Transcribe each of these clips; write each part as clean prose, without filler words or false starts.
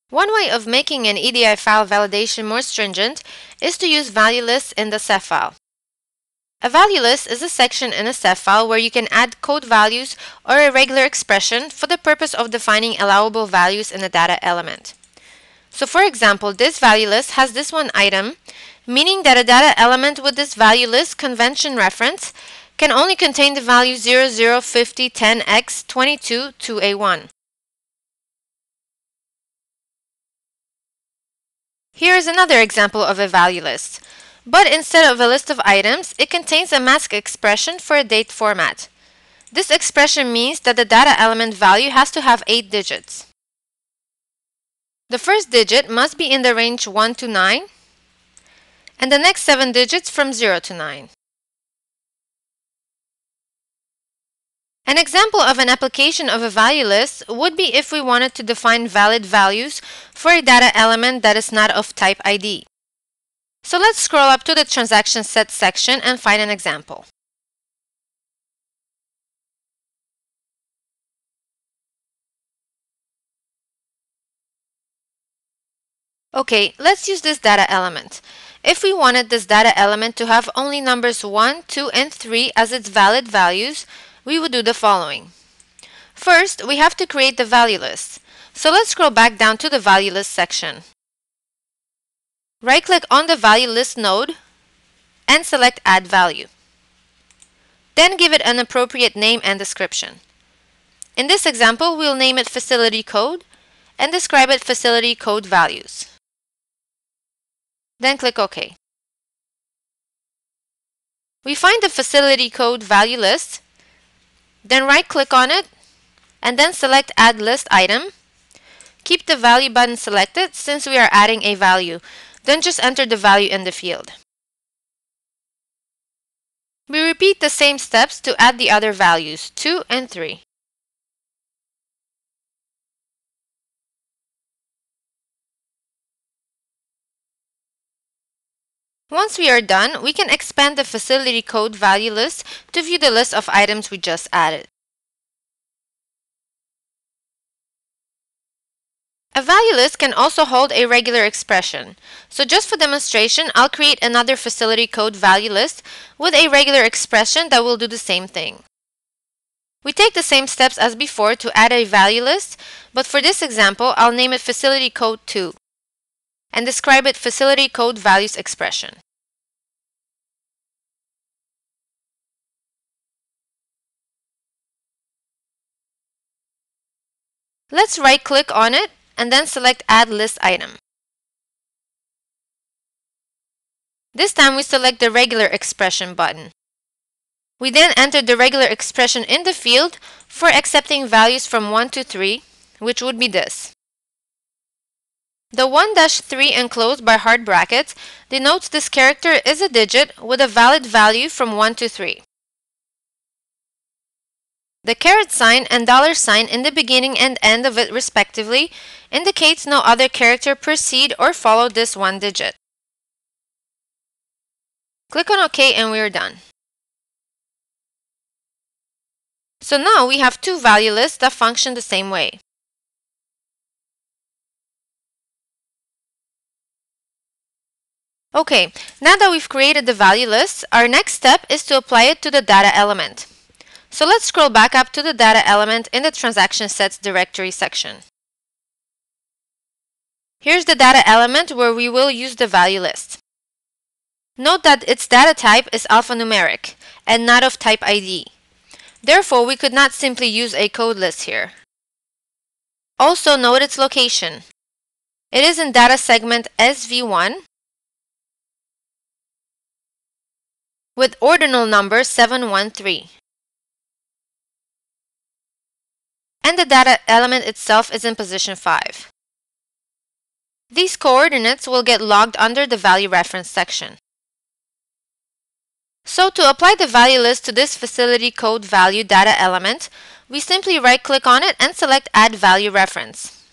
One way of making an EDI file validation more stringent is to use value lists in the SEF file. A value list is a section in a SEF file where you can add code values or a regular expression for the purpose of defining allowable values in a data element. So for example, this value list has this one item, meaning that a data element with this value list convention reference can only contain the value 005010x22 2a1. Here is another example of a value list, but instead of a list of items, it contains a mask expression for a date format. This expression means that the data element value has to have 8 digits. The first digit must be in the range 1 to 9, and the next 7 digits from 0 to 9. An example of an application of a value list would be if we wanted to define valid values for a data element that is not of type ID. So let's scroll up to the transaction set section and find an example. Okay, let's use this data element. If we wanted this data element to have only numbers 1, 2, and 3 as its valid values, we would do the following. First, we have to create the value list. So let's scroll back down to the value list section. Right-click on the value list node and select Add Value. Then give it an appropriate name and description. In this example, we'll name it Facility Code and describe it Facility Code Values. Then click OK. We find the Facility Code Value list, then right-click on it, and then select Add List Item. Keep the Value button selected since we are adding a value. Then just enter the value in the field. We repeat the same steps to add the other values, 2 and 3. Once we are done, we can expand the Facility Code Value list to view the list of items we just added. A value list can also hold a regular expression. So just for demonstration, I'll create another Facility Code Value list with a regular expression that will do the same thing. We take the same steps as before to add a value list, but for this example, I'll name it Facility Code 2 and describe it Facility Code Values expression. Let's right-click on it and then select Add List Item. This time we select the regular expression button. We then enter the regular expression in the field for accepting values from 1 to 3, which would be this. The 1-3 enclosed by hard brackets denotes this character is a digit with a valid value from 1 to 3. The caret sign and $sign in the beginning and end of it respectively indicates no other character precede or follow this one digit. Click on OK and we are done. So now we have two value lists that function the same way. Okay, now that we've created the value list, our next step is to apply it to the data element. So let's scroll back up to the data element in the transaction sets directory section. Here's the data element where we will use the value list. Note that its data type is alphanumeric and not of type ID. Therefore, we could not simply use a code list here. Also note its location. It is in data segment SV1 with ordinal number 713. And the data element itself is in position 5. These coordinates will get logged under the value reference section. So to apply the value list to this Facility Code Value data element, we simply right-click on it and select Add Value Reference.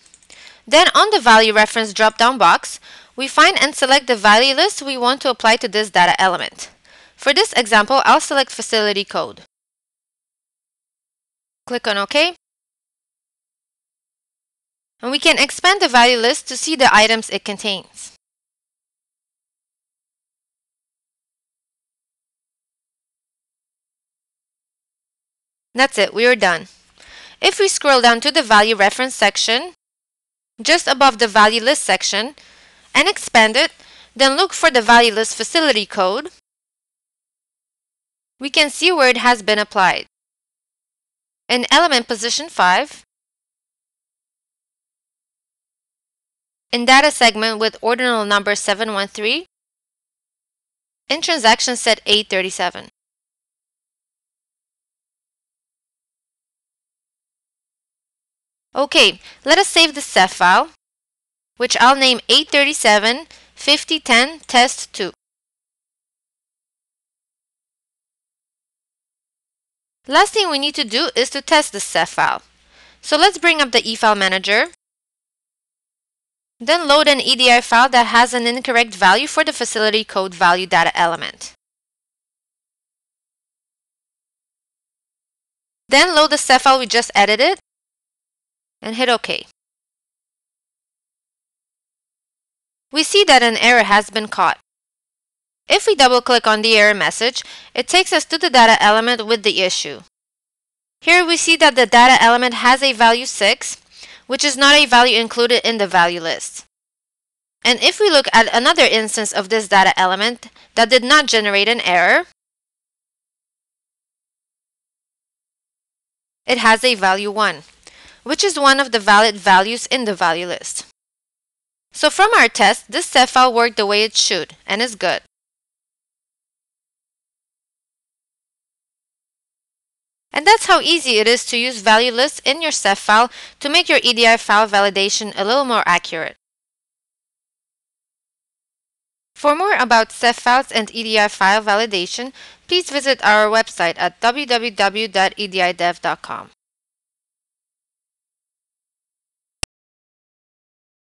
Then on the Value Reference drop-down box, we find and select the value list we want to apply to this data element. For this example, I'll select Facility Code. Click on OK. And we can expand the value list to see the items it contains. That's it, we are done. If we scroll down to the value reference section, just above the value list section, and expand it, then look for the value list facility code, we can see where it has been applied. In element position 5, in data segment with ordinal number 713, in transaction set 837. Okay, let us save the SEF file, which I'll name 837 5010 test2. Last thing we need to do is to test the SEF file. So let's bring up the eFile Manager. Then load an EDI file that has an incorrect value for the facility code value data element. Then load the SEF file we just edited and hit OK. We see that an error has been caught. If we double-click on the error message, it takes us to the data element with the issue. Here we see that the data element has a value 6, which is not a value included in the value list. And if we look at another instance of this data element that did not generate an error, it has a value 1, which is one of the valid values in the value list. So from our test, this SEF file worked the way it should and is good. And that's how easy it is to use value lists in your SEF file to make your EDI file validation a little more accurate. For more about SEF files and EDI file validation, please visit our website at www.edidev.com.